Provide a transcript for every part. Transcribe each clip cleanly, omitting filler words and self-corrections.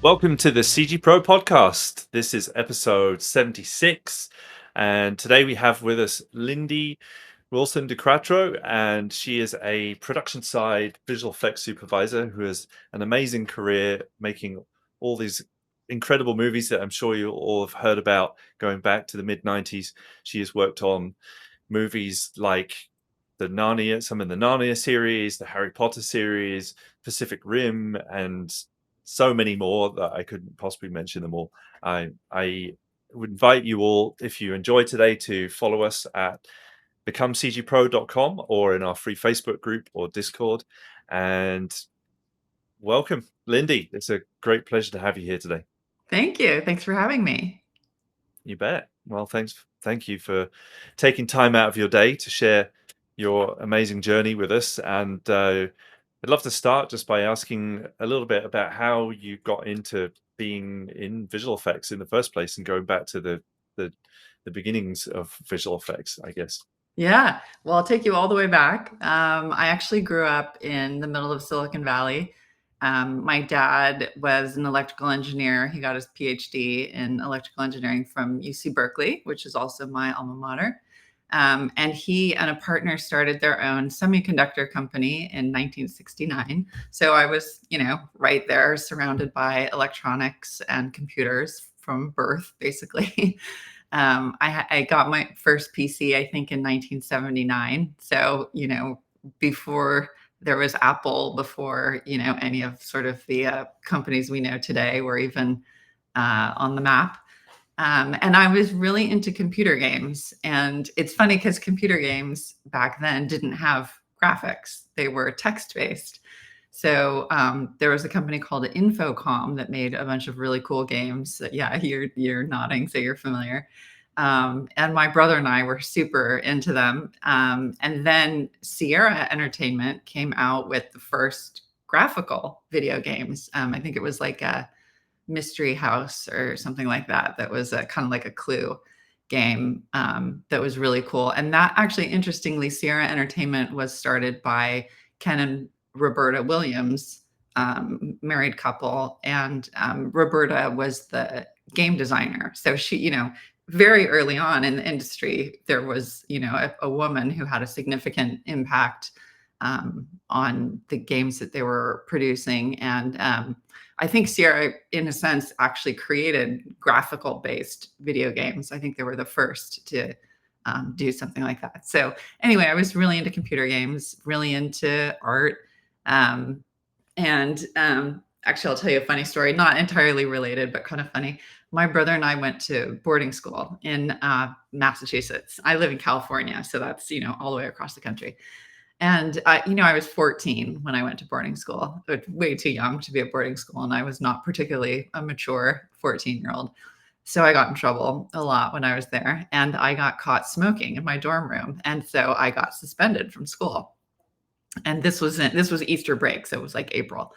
Welcome to the CG Pro podcast. This is episode 76. And today we have with us Lindy Wilson De Quattro, and she is a production side visual effects supervisor who has an amazing career making all these incredible movies that I'm sure you all have heard about going back to the mid 90s. She has worked on movies like some of the Narnia series, the Harry Potter series, Pacific Rim, and so many more that I couldn't possibly mention them all. I would invite you all, if you enjoy today, to follow us at becomecgpro.com or in our free Facebook group or Discord. And welcome, Lindy. It's a great pleasure to have you here today. Thank you. Thanks for having me. You bet. Well, thank you for taking time out of your day to share your amazing journey with us. And I'd love to start just by asking a little bit about how you got into being in visual effects in the first place, and going back to the beginnings of visual effects, I guess. Yeah. Well, I'll take you all the way back. I actually grew up in the middle of Silicon Valley. My dad was an electrical engineer. He got his PhD in electrical engineering from UC Berkeley, which is also my alma mater. And he and a partner started their own semiconductor company in 1969. So I was, right there surrounded by electronics and computers from birth, basically. I got my first PC, I think, in 1979. So, before there was Apple, before, any of sort of the companies we know today were even on the map. And I was really into computer games. And it's funny because computer games back then didn't have graphics. They were text-based. So there was a company called Infocom that made a bunch of really cool games. Yeah, you're nodding, so you're familiar. And my brother and I were super into them. And then Sierra Entertainment came out with the first graphical video games. I think it was like a Mystery House or something like that. That was kind of like a Clue game that was really cool. And that actually, interestingly, Sierra Entertainment was started by Ken and Roberta Williams, married couple. And Roberta was the game designer. So she, very early on in the industry, there was, a woman who had a significant impact on the games that they were producing. And I think Sierra, in a sense, actually created graphical based video games. I think they were the first to do something like that. So anyway, I was really into computer games, really into art. And actually, I'll tell you a funny story, not entirely related, but kind of funny. My brother and I went to boarding school in Massachusetts. I live in California, so that's, all the way across the country. And I was 14 when I went to boarding school, way too young to be at boarding school. And I was not particularly a mature 14-year-old. So I got in trouble a lot when I was there, and I got caught smoking in my dorm room. And so I got suspended from school. And this was Easter break, so it was like April.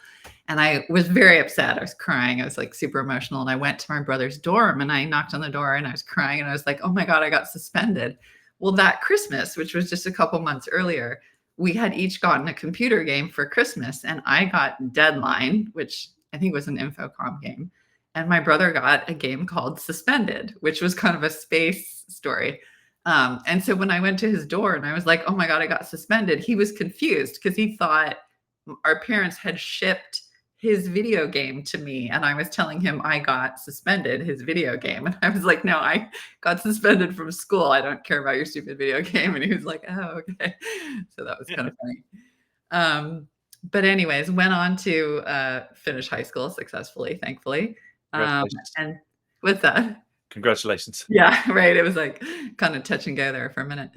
And I was very upset. I was crying. I was like super emotional. And I went to my brother's dorm and I knocked on the door and I was crying. And I was like, oh my God, I got suspended. Well, that Christmas, which was just a couple months earlier, we had each gotten a computer game for Christmas. And I got Deadline, which I think was an Infocom game. And my brother got a game called Suspended, which was kind of a space story. And so when I went to his door and I was like, oh my God, I got suspended, he was confused because he thought our parents had shipped his video game to me. And I was telling him I got suspended his video game. And I was like, no, I got suspended from school. I don't care about your stupid video game. And he was like, oh, okay. So that was kind of funny. But anyways, went on to finish high school successfully, thankfully. And with that, Congratulations. yeah, right. It was like kind of touch and go there for a minute.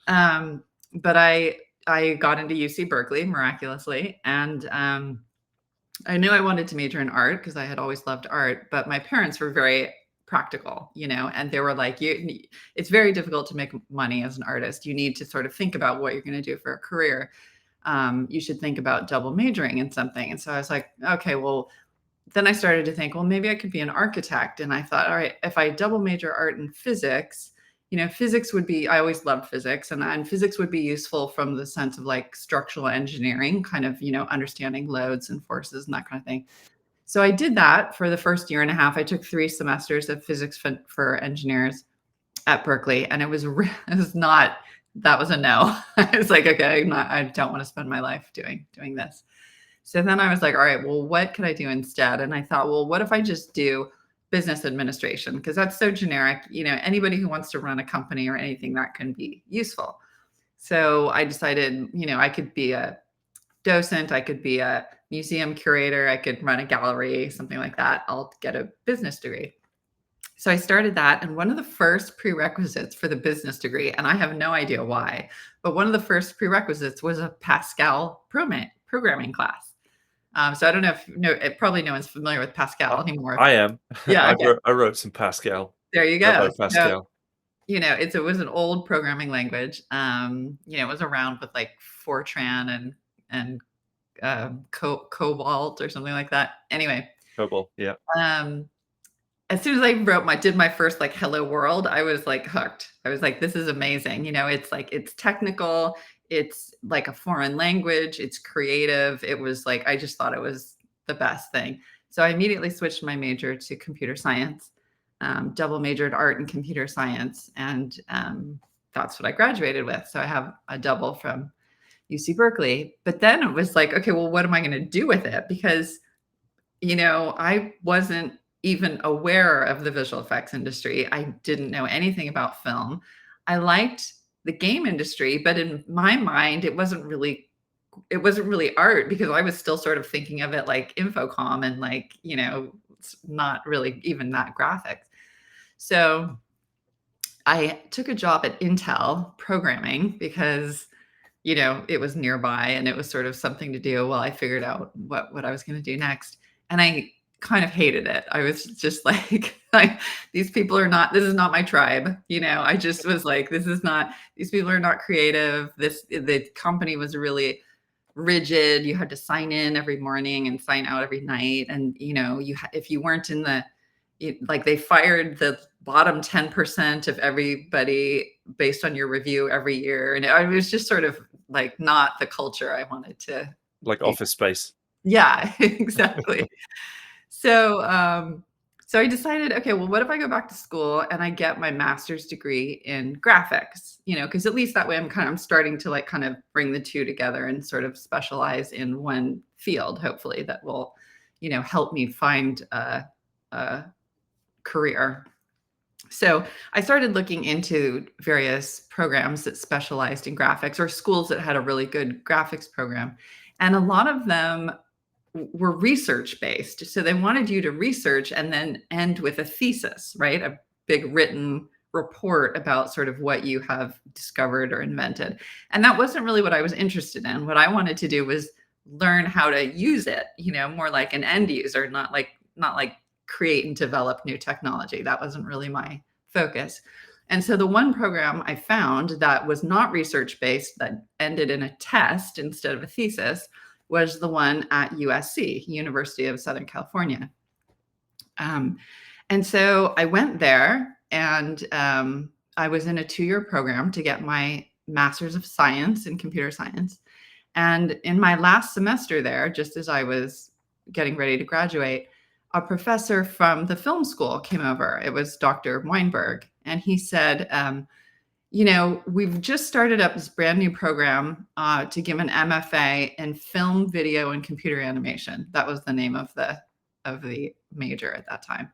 But I got into UC Berkeley miraculously. And I knew I wanted to major in art because I had always loved art, but my parents were very practical, and they were like, it's very difficult to make money as an artist. You need to sort of think about what you're going to do for a career. You should think about double majoring in something. And so I was like, okay, well, then I started to think, well, maybe I could be an architect. And I thought, all right, if I double major art and physics, physics would be, I always loved physics, and physics would be useful from the sense of like structural engineering, kind of, understanding loads and forces and that kind of thing. So I did that for the first year and a half. I took 3 semesters of physics for engineers at Berkeley, and it was not, that was a no. I was like, okay, I don't want to spend my life doing this. So then I was like, all right, well, what could I do instead? And I thought, well, what if I just do business administration? Because that's so generic. Anybody who wants to run a company or anything, that can be useful. So I decided, I could be a docent, I could be a museum curator, I could run a gallery, something like that. I'll get a business degree. So I started that. And one of the first prerequisites for the business degree, and I have no idea why, but one of the first prerequisites was a Pascal programming class. So I don't know if probably no one's familiar with Pascal anymore. I am. Yeah. Okay. I wrote some Pascal. There you Turbo go. So, Pascal. it was an old programming language. It was around with like Fortran and Cobalt or something like that. Anyway, Cobalt. Yeah. as soon as I did my first like hello world, I was like hooked. I was like, this is amazing. It's like, it's technical. It's like a foreign language. It's creative. It was like, I just thought it was the best thing. So I immediately switched my major to computer science, double majored art and computer science. And that's what I graduated with. So I have a double from UC Berkeley. But then it was like, okay, well, what am I going to do with it? Because, I wasn't even aware of the visual effects industry. I didn't know anything about film. I liked the game industry, but in my mind, it wasn't really art, because I was still sort of thinking of it like Infocom and like, it's not really even that graphics. So I took a job at Intel programming because, it was nearby and it was sort of something to do while I figured out what I was going to do next. And I kind of hated it. I was just like, these people this is not my tribe. I just was like, these people are not creative. The company was really rigid. You had to sign in every morning and sign out every night. And, if you weren't in they fired the bottom 10% of everybody based on your review every year. And it was just sort of like not the culture I wanted to. Like Office Space. Yeah, exactly. So I decided, okay, well, what if I go back to school and I get my master's degree in graphics, because at least that way I'm starting to like kind of bring the two together and sort of specialize in one field, hopefully that will, help me find a career. So I started looking into various programs that specialized in graphics, or schools that had a really good graphics program. And a lot of them were research based. So they wanted you to research and then end with a thesis, right? A big written report about sort of what you have discovered or invented. And that wasn't really what I was interested in. What I wanted to do was learn how to use it, more like an end user, not like create and develop new technology. That wasn't really my focus. And so the one program I found that was not research based, that ended in a test instead of a thesis, was the one at USC, University of Southern California. And so I went there, and I was in a 2-year program to get my Master's of Science in Computer Science. And in my last semester there, just as I was getting ready to graduate, a professor from the film school came over. It was Dr. Weinberg. And he said, we've just started up this brand new program to give an MFA in film, video, and computer animation. That was the name of the major at that time.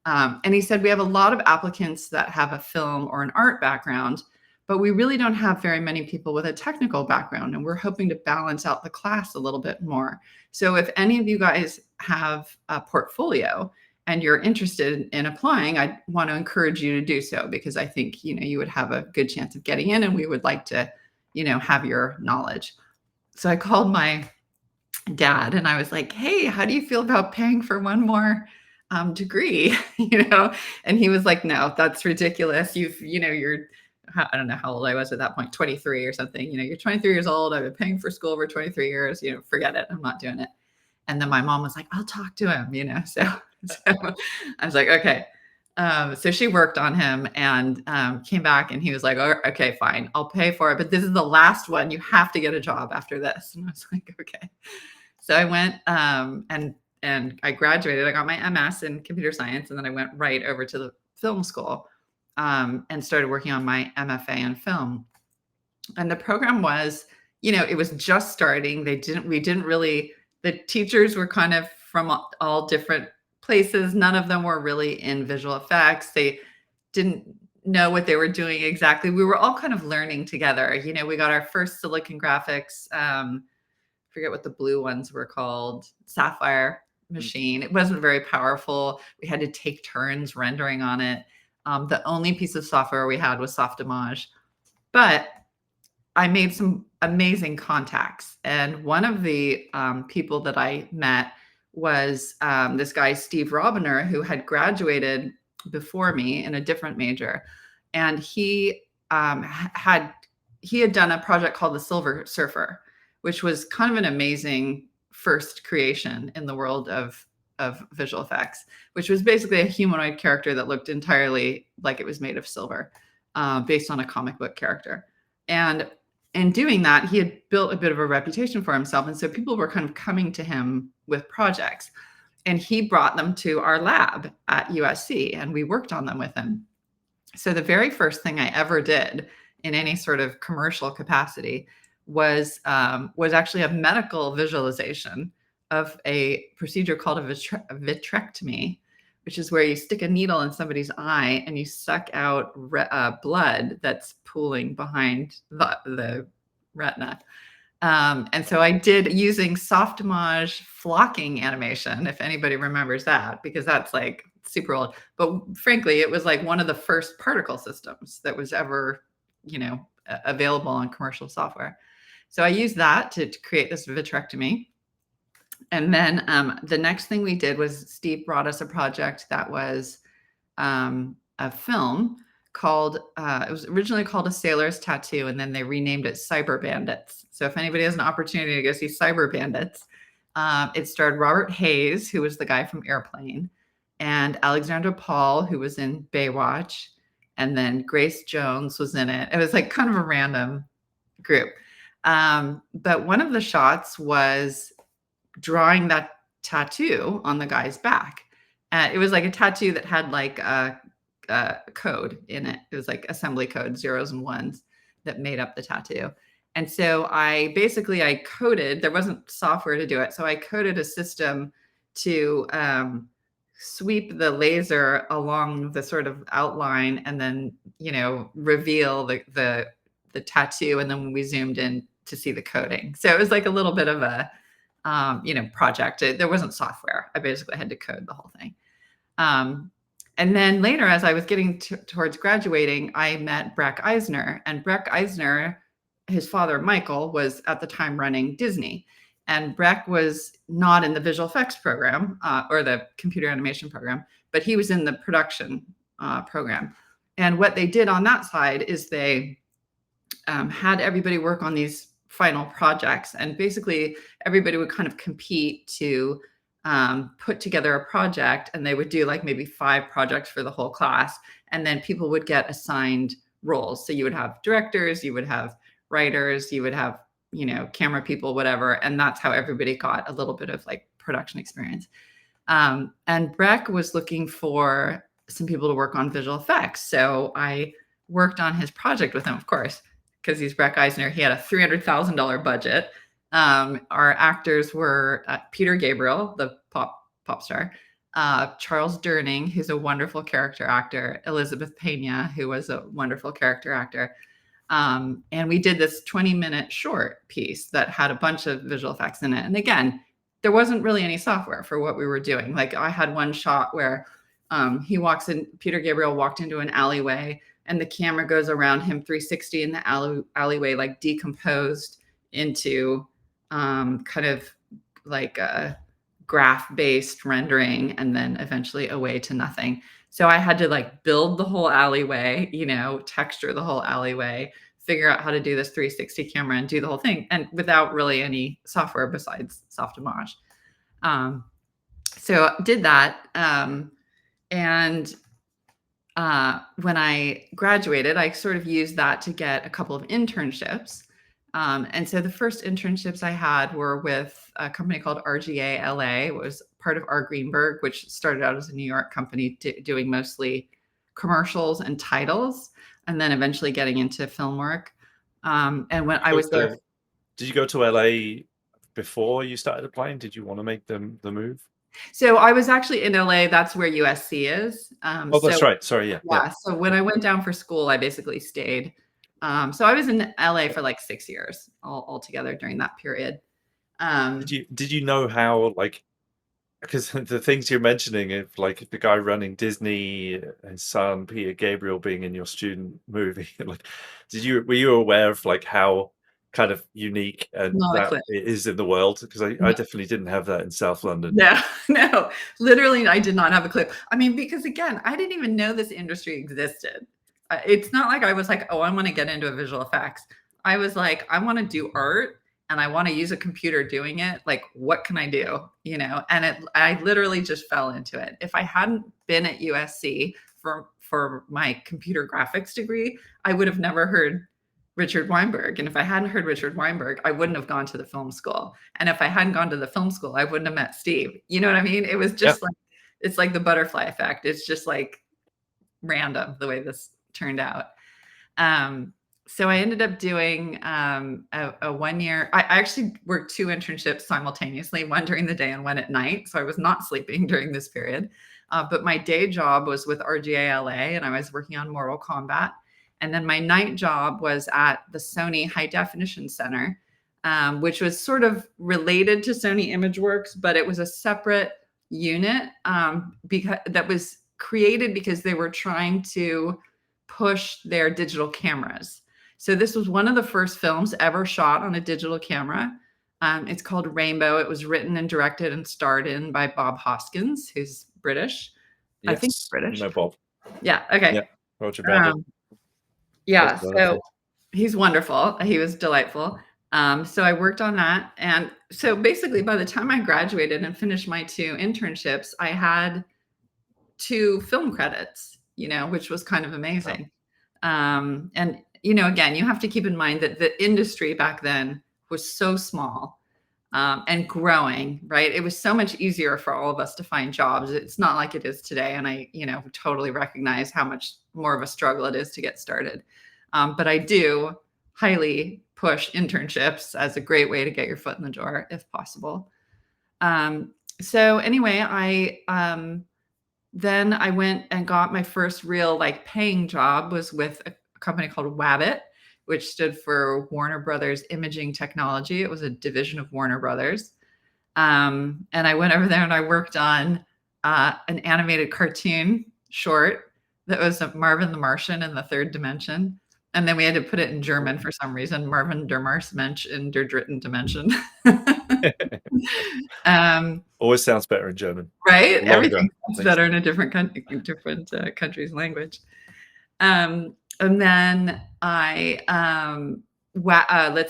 And he said, we have a lot of applicants that have a film or an art background, but we really don't have very many people with a technical background. And we're hoping to balance out the class a little bit more. So if any of you guys have a portfolio and you're interested in applying, I want to encourage you to do so, because I think, you would have a good chance of getting in, and we would like to, have your knowledge. So I called my dad and I was like, hey, how do you feel about paying for one more degree? And he was like, no, that's ridiculous. You're, I don't know how old I was at that point, 23 or something. You're 23 years old. I've been paying for school for 23 years. Forget it. I'm not doing it. And then my mom was like, I'll talk to him, so I was like, okay. So she worked on him and came back, and he was like, oh, okay, fine, I'll pay for it, but this is the last one. You have to get a job after this. And I was like, okay. So I went and and I graduated. I got my MS in computer science, and then I went right over to the film school and started working on my MFA in film. And the program was, it was just starting. We didn't really, the teachers were kind of from all different places. None of them were really in visual effects. They didn't know what they were doing exactly. We were all kind of learning together. We got our first Silicon Graphics, forget what the blue ones were called, Sapphire machine. It wasn't very powerful. We had to take turns rendering on it. The only piece of software we had was Softimage. But I made some amazing contacts. And one of the people that I met was this guy, Steve Robiner, who had graduated before me in a different major. And he had done a project called the Silver Surfer, which was kind of an amazing first creation in the world of visual effects, which was basically a humanoid character that looked entirely like it was made of silver, based on a comic book character. And in doing that, he had built a bit of a reputation for himself. And so people were kind of coming to him with projects. And he brought them to our lab at USC, and we worked on them with him. So the very first thing I ever did in any sort of commercial capacity was actually a medical visualization of a procedure called a vitrectomy, which is where you stick a needle in somebody's eye and you suck out blood that's pooling behind the retina. And so I did using Softimage flocking animation, if anybody remembers that, because that's like super old. But frankly, it was like one of the first particle systems that was ever, available on commercial software. So I used that to create this vitrectomy. And then the next thing we did was Steve brought us a project that was a film called, it was originally called A Sailor's Tattoo, and then they renamed it Cyber Bandits. So if anybody has an opportunity to go see Cyber Bandits, it starred Robert Hayes, who was the guy from Airplane, and Alexandra Paul, who was in Baywatch, and then Grace Jones was in it. It was like kind of a random group. But one of the shots was drawing that tattoo on the guy's back. It was like a tattoo that had like a code in it. It was like assembly code, zeros and ones, that made up the tattoo. And so I coded, there wasn't software to do it. So I coded a system to sweep the laser along the sort of outline and then, reveal the tattoo. And then when we zoomed in to see the coding. So it was like a little bit of a, project. There wasn't software. I basically had to code the whole thing. And then later, as I was getting towards graduating, I met Breck Eisner. And Breck Eisner, his father, Michael, was at the time running Disney. And Breck was not in the visual effects program or the computer animation program, but he was in the production program. And what they did on that side is they had everybody work on these final projects. And basically, everybody would kind of compete to put together a project, and they would do like maybe 5 projects for the whole class. And then people would get assigned roles. So you would have directors, you would have writers, you would have, camera people, whatever. And that's how everybody got a little bit of like production experience. And Breck was looking for some people to work on visual effects. So I worked on his project with him, of course, because he's Breck Eisner. He had a $300,000 budget. Our actors were Peter Gabriel, the pop star, Charles Durning, who's a wonderful character actor, Elizabeth Pena, who was a wonderful character actor. And we did this 20-minute short piece that had a bunch of visual effects in it. And again, there wasn't really any software for what we were doing. Like I had one shot where Peter Gabriel walked into an alleyway, and the camera goes around him 360 in the alleyway, like decomposed into kind of like a graph-based rendering, and then eventually away to nothing. So I had to like build the whole alleyway, texture the whole alleyway, figure out how to do this 360 camera and do the whole thing, and without really any software besides Softimage. So did that. And when I graduated, I sort of used that to get a couple of internships. And so the first internships I had were with a company called RGA LA. It was part of R. Greenberg, which started out as a New York company doing mostly commercials and titles, and then eventually getting into film work. And when I was there, Did you go to LA before you started applying? Did you want to make the move? so I was actually in LA. That's where USC is. Oh, that's right. Sorry. Yeah. Yeah. So when I went down for school, I basically stayed. So I was in LA for like 6 years altogether during that period. Did you know how, like, because the things you're mentioning, if like the guy running Disney, his son Peter Gabriel being in your student movie, like, were you aware of like how kind of unique and Not a that clue. it is in the world? Because I definitely didn't have that in South London. No, no, literally, I did not have a clue. I mean, because again, I didn't even know this industry existed. It's not like I was like, oh, I want to get into visual effects. I was like, I want to do art and I want to use a computer doing it. Like, what can I do? And I literally just fell into it. If I hadn't been at USC for my computer graphics degree, I would have never heard Richard Weinberg. And if I hadn't heard Richard Weinberg, I wouldn't have gone to the film school. And if I hadn't gone to the film school, I wouldn't have met Steve. You know what I mean? It was just like, it's like the butterfly effect. It's just like random the way this turned out. So I ended up doing a 1 year. I actually worked 2 internships simultaneously, one during the day and one at night. So I was not sleeping during this period. But my day job was with RGA LA, and I was working on Mortal Kombat. And then my night job was at the Sony High Definition Center, which was sort of related to Sony ImageWorks, but it was a separate unit because that was created because they were trying to push their digital cameras. So this was one of the first films ever shot on a digital camera. It's called Rainbow. It was written and directed and starred in by Bob Hoskins, who's British. Yes. I think British. No, Bob. Yeah. Okay. Yeah. Roger Rabbit. Yeah. So he's wonderful. He was delightful. So I worked on that. And so basically by the time I graduated and finished my 2 internships, I had 2 film credits, which was kind of amazing. And, again, you have to keep in mind that the industry back then was so small and growing, right? It was so much easier for all of us to find jobs. It's not like it is today. And I, totally recognize how much more of a struggle it is to get started. But I do highly push internships as a great way to get your foot in the door if possible. So anyway, then I went and got my first real paying job was with a company called Wabbit, which stood for Warner Brothers Imaging Technology. It was a division of Warner Brothers. And I went over there and I worked on an animated cartoon short that was Marvin the Martian in the Third Dimension. And then we had to put it in German for some reason, Marvin der Marsmensch in der dritten Dimension. Always sounds better in German. Right? Everything sounds better in a different country's language. And then let's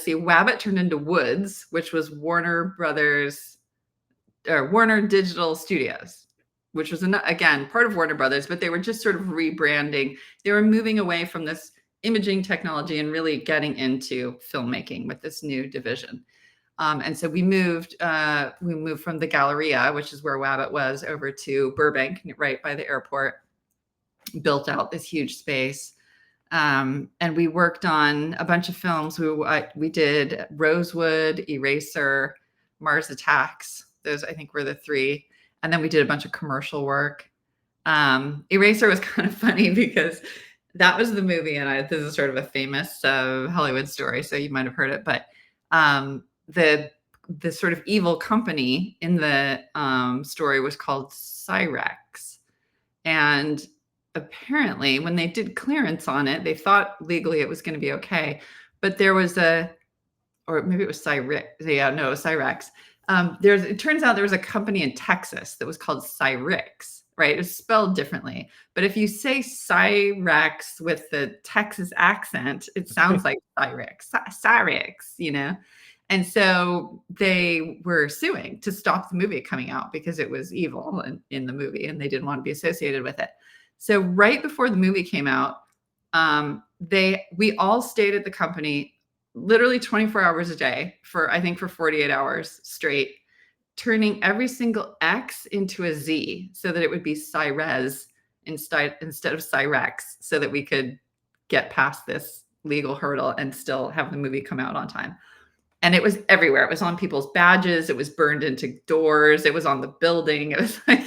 see, Wabbit turned into Woods, which was Warner Brothers or Warner Digital Studios, which was again part of Warner Brothers, but they were just sort of rebranding. They were moving away from this imaging technology and really getting into filmmaking with this new division. And so we moved from the Galleria, which is where Wabbit was, over to Burbank, right by the airport, built out this huge space. And we worked on a bunch of films. We did Rosewood, Eraser, Mars Attacks. Those, I think, were the 3. And then we did a bunch of commercial work. Eraser was kind of funny because that was the movie. And this is sort of a famous Hollywood story, so you might have heard it. But the sort of evil company in the story was called Cyrex. And apparently when they did clearance on it, they thought legally it was going to be okay. But there was or maybe it was Cyrex. Yeah, no, it was Cyrex. It turns out there was a company in Texas that was called Cyrex, right? It was spelled differently. But if you say Cyrex with the Texas accent, it sounds like Cyrex, And so they were suing to stop the movie coming out because it was evil in the movie and they didn't want to be associated with it. So right before the movie came out, we all stayed at the company literally 24 hours a day for, I think, for 48 hours straight, turning every single X into a Z so that it would be Cyrez instead of Cyrex, so that we could get past this legal hurdle and still have the movie come out on time. And it was everywhere. It was on people's badges. It was burned into doors. It was on the building. It was like,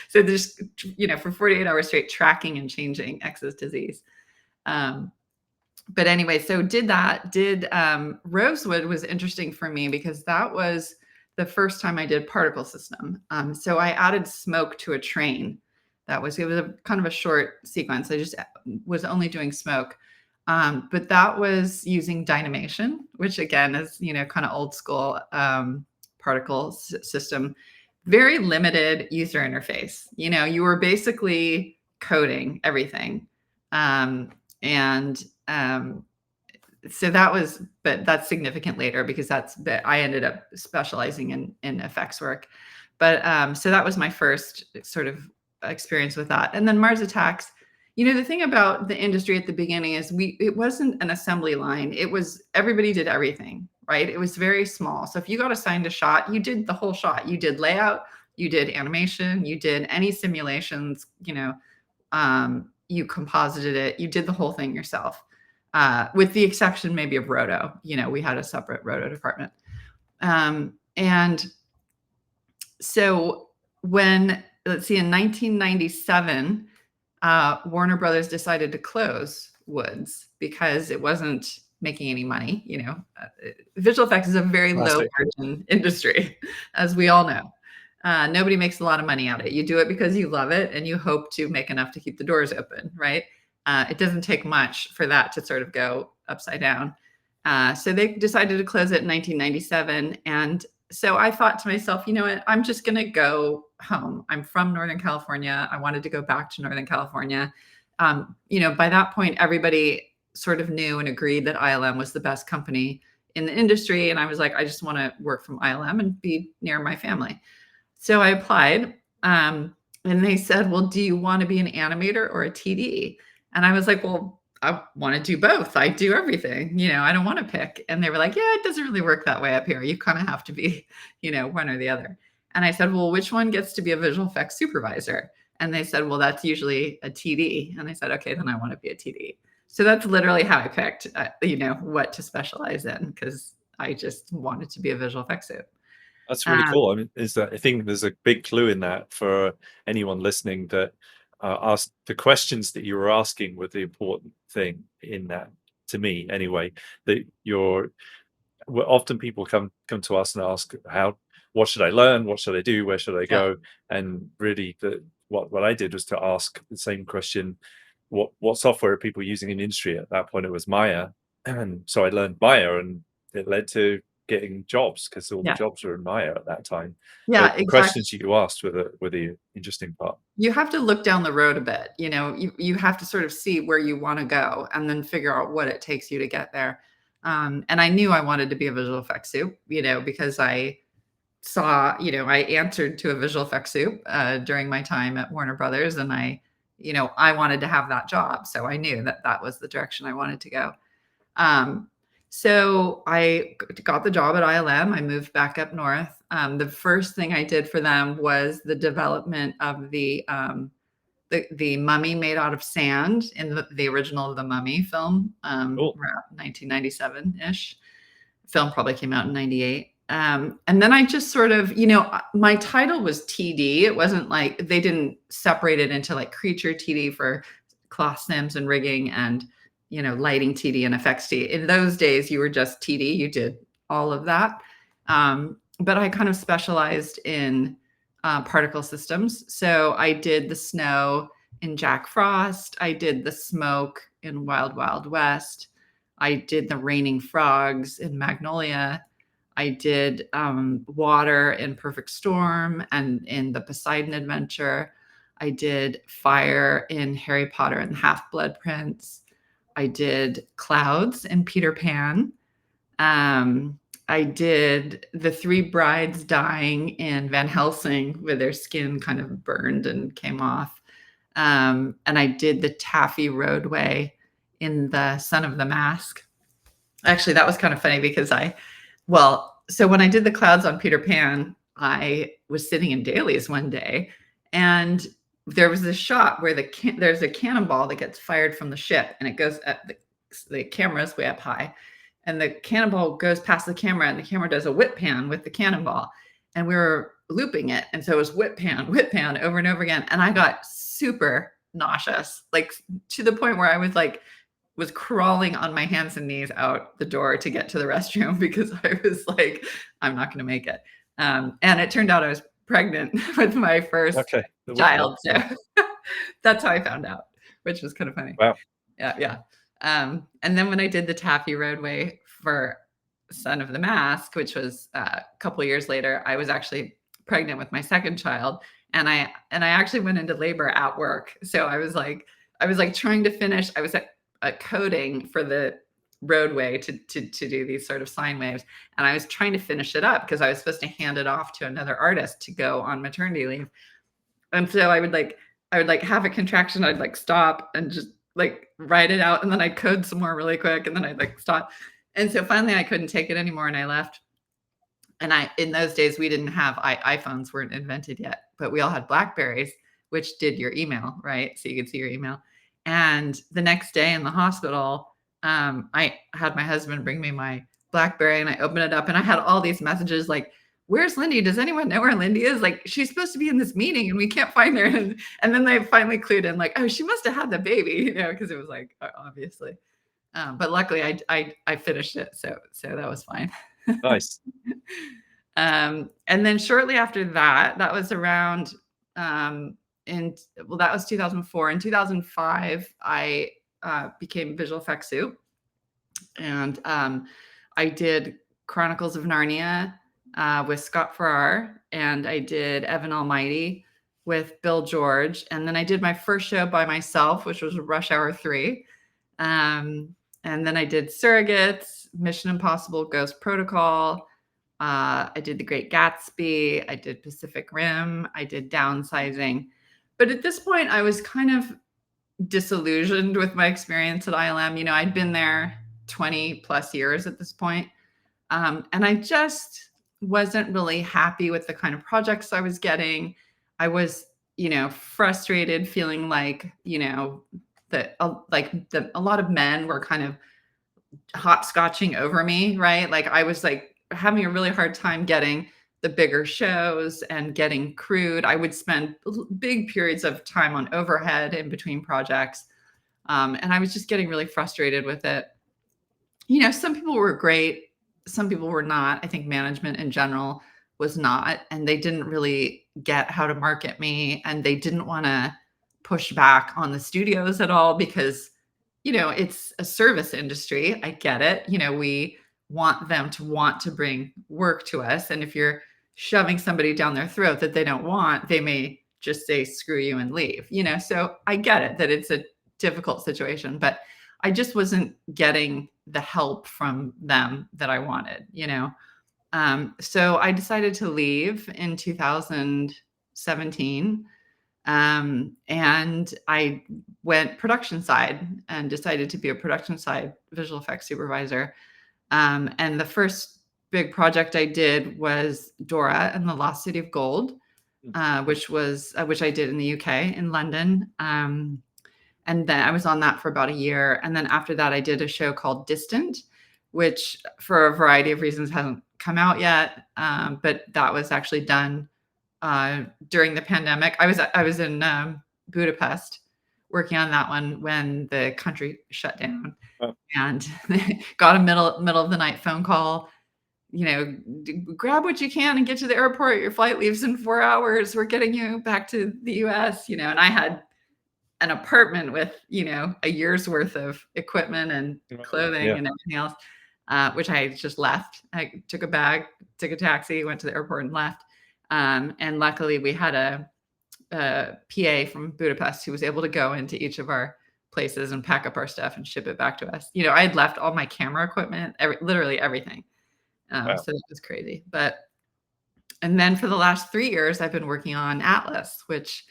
so there's, for 48 hours straight, tracking and changing X's to Z's. But anyway, so Rosewood was interesting for me because that was the first time I did particle system. So I added smoke to a train. It was a kind of a short sequence. I just was only doing smoke. But that was using dynamation, which again is, kind of old school particle system, very limited user interface. You were basically coding everything. So but that's significant later because I ended up specializing in effects work. But so that was my first sort of experience with that. And then Mars Attacks, the thing about the industry at the beginning is it wasn't an assembly line. It was, everybody did everything, right? It was very small. So if you got assigned a shot, you did the whole shot. You did layout, you did animation, you did any simulations, you composited it, you did the whole thing yourself. With the exception maybe of roto. We had a separate roto department. And so when, let's see, in 1997, Warner Brothers decided to close Woods because it wasn't making any money. Visual effects is a very low margin industry, as we all know. Nobody makes a lot of money out of it. You do it because you love it and you hope to make enough to keep the doors open, right? It doesn't take much for that to sort of go upside down. So they decided to close it in 1997. And so I thought to myself, you know what, I'm just going to go home. I'm from Northern California. I wanted to go back to Northern California. By that point, everybody sort of knew and agreed that ILM was the best company in the industry. And I was like, I just want to work from ILM and be near my family. So I applied, and they said, well, do you want to be an animator or a TD? And I was like, well, I want to do both. I do everything, I don't want to pick. And they were like, yeah, it doesn't really work that way up here. You kind of have to be, one or the other. And I said, well, which one gets to be a visual effects supervisor? And they said, well, that's usually a TD. And I said, okay, then I want to be a TD. So that's literally how I picked, what to specialize in, because I just wanted to be a visual effects suit. That's really cool. I mean, I think there's a big clue in that for anyone listening that ask the questions that you were asking were the important thing in that, to me anyway. That often people come to us and ask, what should I learn? What should I do? Where should I go? And really, what I did was to ask the same question: what software are people using in the industry? At that point, it was Maya, and so I learned Maya, and it led to getting jobs because all the jobs were in Maya at that time. Yeah, but the questions you asked were the interesting part. You have to look down the road a bit. You have to sort of see where you want to go and then figure out what it takes you to get there. And I knew I wanted to be a visual effects soup, because I saw, I answered to a visual effects soup during my time at Warner Brothers, and I wanted to have that job. So I knew that was the direction I wanted to go. So I got the job at ILM. I moved back up north. The first thing I did for them was the development of the mummy made out of sand in the original of the Mummy film, Cool. around 1997-ish. Film probably came out in 98. And then I just sort of, my title was TD. It wasn't like, they didn't separate it into like creature TD for cloth sims and rigging and lighting TD and effects TD. In those days, you were just TD. You did all of that. But I kind of specialized in particle systems. So I did the snow in Jack Frost. I did the smoke in Wild Wild West. I did the raining frogs in Magnolia. I did water in Perfect Storm and in the Poseidon Adventure. I did fire in Harry Potter and the Half-Blood Prince. I did clouds in Peter Pan. I did the three brides dying in Van Helsing with their skin kind of burned and came off. And I did the taffy roadway in the Son of the Mask. Actually, that was kind of funny because so when I did the clouds on Peter Pan, I was sitting in dailies one day, and there was this shot where there's a cannonball that gets fired from the ship, and it goes at the camera's way up high, and the cannonball goes past the camera, and the camera does a whip pan with the cannonball, and we were looping it, and so it was whip pan over and over again, and I got super nauseous, like to the point where I was crawling on my hands and knees out the door to get to the restroom because I was like, I'm not going to make it. And it turned out I was pregnant with my first child. So that's how I found out, which was kind of funny. Wow. Yeah. And then when I did the Taffy Roadway for Son of the Mask, which was a couple years later, I was actually pregnant with my second child. And I actually went into labor at work. So I was like trying to finish. I was coding for the roadway to do these sort of sine waves, and I was trying to finish it up because I was supposed to hand it off to another artist to go on maternity leave. And so I would have a contraction, I'd like stop and just like write it out, and then I'd code some more really quick, and then I'd like stop. And so finally I couldn't take it anymore, and I left. And in those days we didn't have iPhones weren't invented yet, but we all had Blackberries, which did your email, right? So you could see your email. And the next day in the hospital, I had my husband bring me my Blackberry, and I opened it up, and I had all these messages like, "Where's Lindy? Does anyone know where Lindy is? Like, she's supposed to be in this meeting and we can't find her." And then they finally clued in, like, "Oh, she must have had the baby," because it was like, obviously. But luckily I finished it. So that was fine. Nice. And then shortly after that was around, that was 2004. In 2005, I became visual effects soup, and I did Chronicles of Narnia with Scott Farrar, and I did Evan Almighty with Bill George, and then I did my first show by myself, which was Rush Hour 3. And then I did Surrogates, Mission Impossible, Ghost Protocol. I did The Great Gatsby. I did Pacific Rim. I did Downsizing. But at this point, I was kind of disillusioned with my experience at ILM. I'd been there 20 plus years at this point. And I just wasn't really happy with the kind of projects I was getting. I was, frustrated, feeling like, that a lot of men were kind of hopscotching over me, right? Like I was like having a really hard time getting the bigger shows and getting crewed. I would spend big periods of time on overhead in between projects. And I was just getting really frustrated with it. Some people were great. Some people were not. I think management in general was not, and they didn't really get how to market me, and they didn't want to push back on the studios at all because, it's a service industry. I get it. We want them to want to bring work to us. And if you're shoving somebody down their throat that they don't want, they may just say, screw you and leave, so I get it that it's a difficult situation, but I just wasn't getting the help from them that I wanted, so I decided to leave in 2017. And I went production side and decided to be a production side visual effects supervisor. And the first big project I did was Dora and the Lost City of Gold, which I did in the UK in London. And then I was on that for about a year. And then after that, I did a show called Distant, which for a variety of reasons hasn't come out yet. But that was actually done during the pandemic. I was in Budapest working on that one when the country shut down, and got a middle of the night phone call. Grab what you can and get to the airport. Your flight leaves in 4 hours. We're getting you back to the US. And I had an apartment with a year's worth of equipment and clothing and everything else, which I just left. I took a bag, took a taxi, went to the airport and left. And luckily we had a PA from Budapest who was able to go into each of our places and pack up our stuff and ship it back to us. I had left all my camera equipment, literally everything. So that was crazy. And then for the last 3 years, I've been working on Atlas, which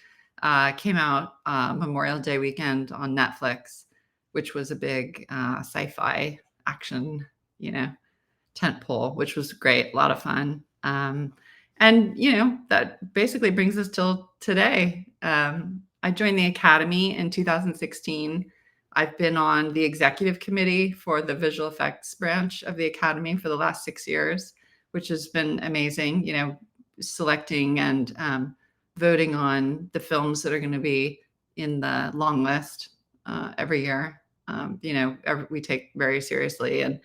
came out Memorial Day weekend on Netflix, which was a big sci-fi action you know, tent pole, which was great, a lot of fun. And that basically brings us till today. I joined the Academy in 2016. I've been on the executive committee for the visual effects branch of the Academy for the last 6 years, which has been amazing, selecting and voting on the films that are going to be in the long list every year. We take very seriously, and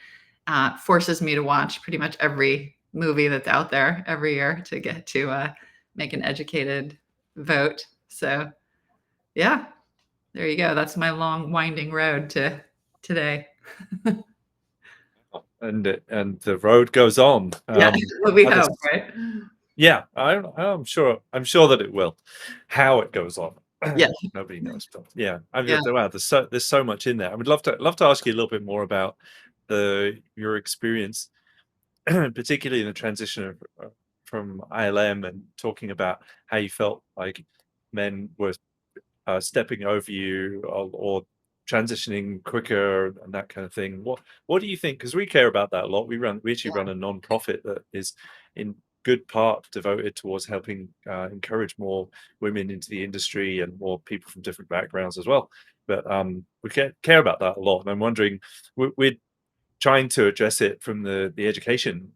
forces me to watch pretty much every movie that's out there every year to get to make an educated vote. So yeah, there you go. That's my long winding road to today. And the road goes on. Yeah, what we hope, Others, right? yeah, I'm sure that it will. How it goes on, Yeah, nobody knows. But yeah, I'm yeah, just wow. There's so much in there. I would love to ask you a little bit more about your experience, particularly in the transition from ILM, and talking about how you felt like men were stepping over you, or transitioning quicker and that kind of thing. What do you think? Because we care about that a lot. We actually run a non-profit that is in good part devoted towards helping encourage more women into the industry and more people from different backgrounds as well. But we care about that a lot, and I'm wondering, we're trying to address it from the education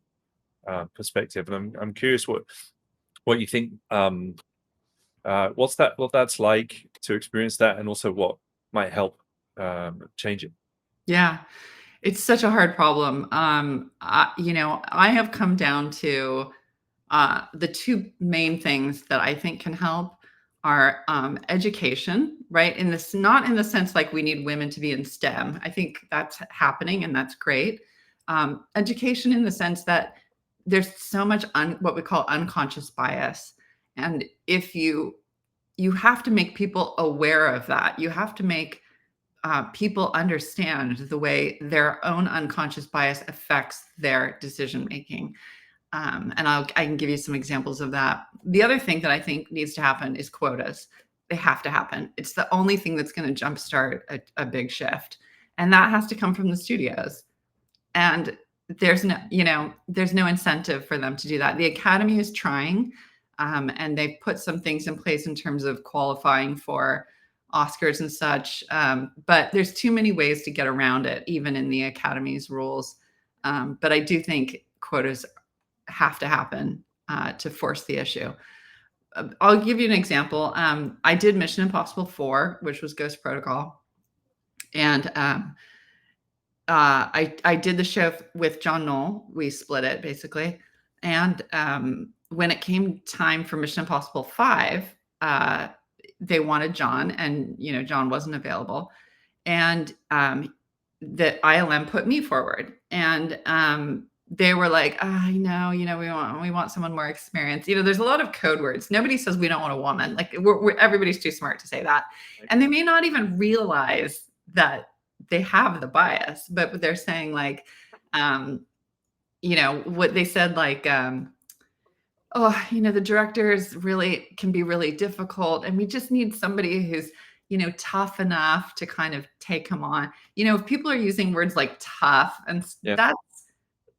perspective, and I'm curious what you think. What that's like to experience that, and also what might help change it. yeah. It's such a hard problem. I have come down to the two main things that I think can help are education, right? In this, not in the sense like we need women to be in STEM. I think that's happening and that's great. Education in the sense that there's so much what we call unconscious bias, and if you have to make people aware of that. You have to make people understand the way their own unconscious bias affects their decision making. And I can give you some examples of that. The other thing that I think needs to happen is quotas. They have to happen. It's the only thing that's going to jumpstart a big shift. And that has to come from the studios. And there's no incentive for them to do that. The Academy is trying, and they've put some things in place in terms of qualifying for Oscars and such. But there's too many ways to get around it, even in the Academy's rules. But I do think quotas have to happen to force the issue. I'll give you an example. I did Mission Impossible 4, which was Ghost Protocol. And I did the show with John Knoll. We split it basically. And when it came time for Mission Impossible 5, they wanted John, and John wasn't available. And the ILM put me forward, and they were like, we want someone more experienced. There's a lot of code words. Nobody says we don't want a woman. Like everybody's too smart to say that, and they may not even realize that they have the bias, but they're saying like, what they said, like, the directors really can be really difficult, and we just need somebody who's tough enough to kind of take him on. If people are using words like tough, and Yeah.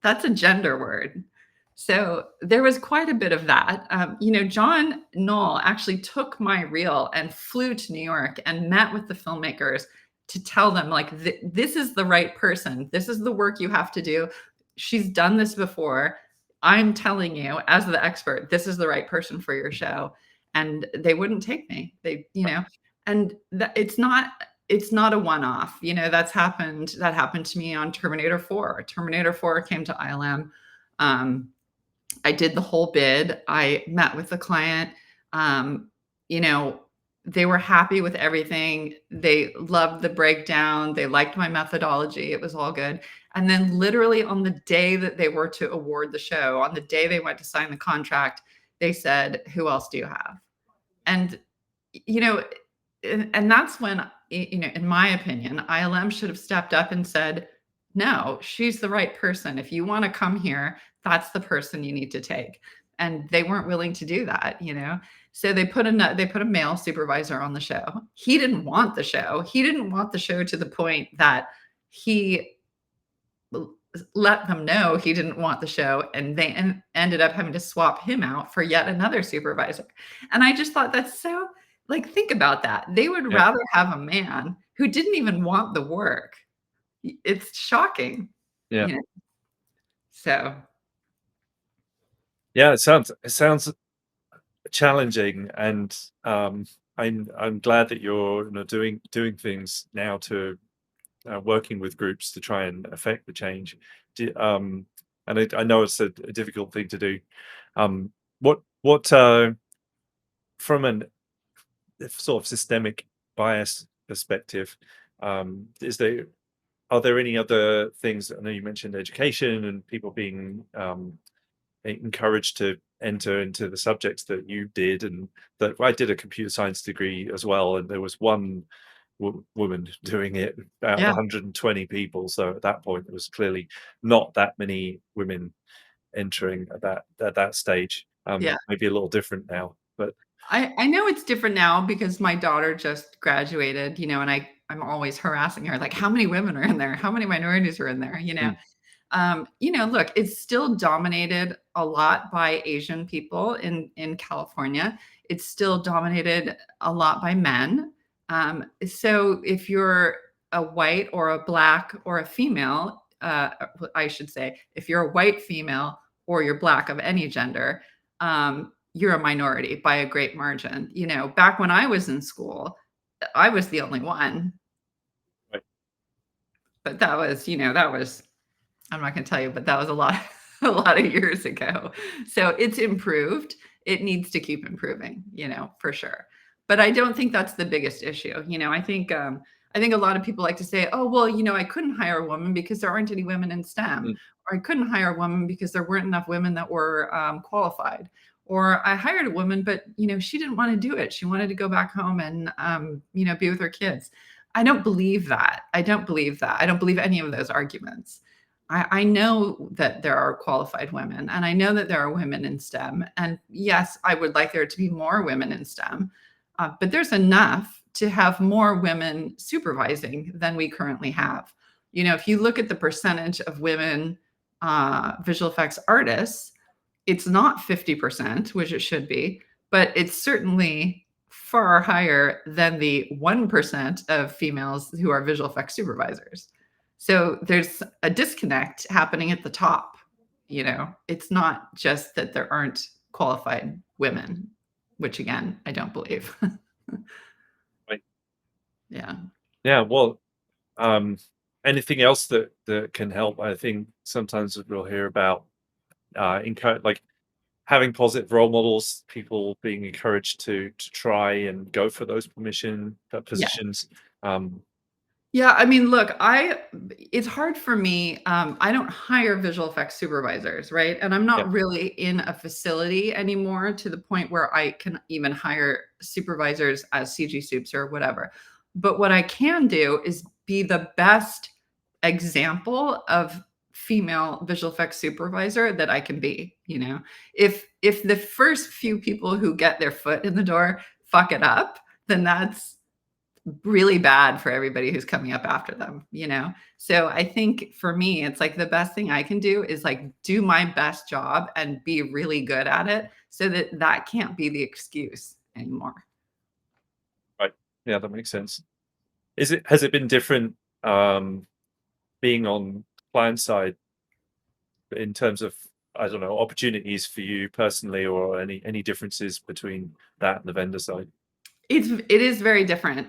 that's a gender word. So there was quite a bit of that. John Knoll actually took my reel and flew to New York and met with the filmmakers to tell them, like, this is the right person. This is the work you have to do. She's done this before. I'm telling you, as the expert, this is the right person for your show. And they wouldn't take me. And it's not a one-off. That happened to me on Terminator 4. Terminator 4 came to ILM. I did the whole bid. I met with the client. They were happy with everything. They loved the breakdown. They liked my methodology. It was all good. And then literally on the day that they were to award the show, on the day they went to sign the contract, they said, "Who else do you have?" And, and that's when, in my opinion, ILM should have stepped up and said, "No, she's the right person. If you want to come here, that's the person you need to take." And they weren't willing to do that, So they put a male supervisor on the show. He didn't want the show. He didn't want the show to the point that he let them know he didn't want the show, and they ended up having to swap him out for yet another supervisor. And I just thought that's so, like, think about that. They would Yeah. rather have a man who didn't even want the work. It's shocking, Yeah. you know? So, Yeah. It sounds challenging, and I'm glad that you're, doing things now to working with groups to try and affect the change. And I know it's a difficult thing to do. What from an sort of systemic bias perspective, is there are there any other things? I know you mentioned education and people being encouraged to enter into the subjects that you did, and that I did a computer science degree as well, and there was one woman doing it out of yeah, 120 people. So at that point, there was clearly not that many women entering at that stage. yeah. Maybe a little different now, but I know it's different now because my daughter just graduated, and I'm always harassing her, like, "How many women are in there? How many minorities are in there?" mm, Look, it's still dominated a lot by Asian people in California. It's still dominated a lot by men. So if you're a white or a black or a female, I should say, if you're a white female or you're black of any gender, you're a minority by a great margin. Back when I was in school, I was the only one, right, but that was I'm not gonna tell you, but that was a lot a lot of years ago. So it's improved. It needs to keep improving, for sure. But I don't think that's the biggest issue. I think a lot of people like to say, "Oh, well, I couldn't hire a woman because there aren't any women in STEM," mm, or "I couldn't hire a woman because there weren't enough women that were qualified," or "I hired a woman, but she didn't want to do it. She wanted to go back home and be with her kids." I don't believe that. I don't believe that. I don't believe any of those arguments. I know that there are qualified women, and I know that there are women in STEM. And yes, I would like there to be more women in STEM, but there's enough to have more women supervising than we currently have. If you look at the percentage of women visual effects artists, it's not 50%, which it should be, but it's certainly far higher than the 1% of females who are visual effects supervisors. So there's a disconnect happening at the top. It's not just that there aren't qualified women, which again, I don't believe. right. Yeah. Yeah. Well, um, anything else that can help? I think sometimes we'll hear about like having positive role models, people being encouraged to try and go for those Yeah. positions. Um, Yeah, I mean, look, it's hard for me. I don't hire visual effects supervisors, right? And I'm yeah. not really in a facility anymore to the point where I can even hire supervisors as CG soups or whatever. But what I can do is be the best example of female visual effects supervisor that I can be. If the first few people who get their foot in the door fuck it up, then that's really bad for everybody who's coming up after them. So I think for me, it's like the best thing I can do is like do my best job and be really good at it so that that can't be the excuse anymore. Right. Yeah, that makes sense. Has it been different, um, being on client side in terms of, I don't know, opportunities for you personally, or any differences between that and the vendor side? It is very different.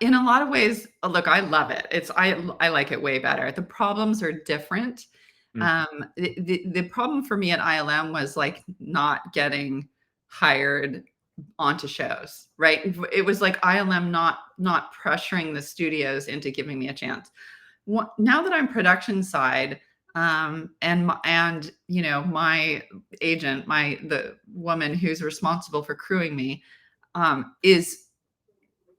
In a lot of ways, look, I love it. I like it way better. The problems are different. Mm, The problem for me at ILM was like not getting hired onto shows, right? It was like ILM not pressuring the studios into giving me a chance. Now that I'm production side, and my agent, the woman who's responsible for crewing me, is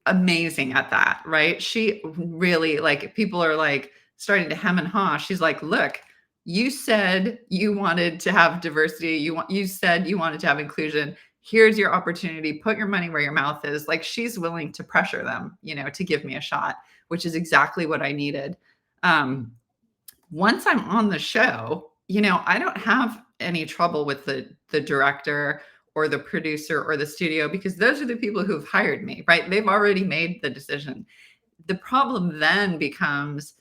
amazing at that, right? She really, like, people are like starting to hem and haw. She's like, "Look, you said you wanted to have diversity. You said you wanted to have inclusion. Here's your opportunity. Put your money where your mouth is." Like, she's willing to pressure them, to give me a shot, which is exactly what I needed. Um, Once I'm on the show, I don't have any trouble with the director or the producer or the studio, because those are the people who've hired me, right? They've already made the decision. The problem then becomes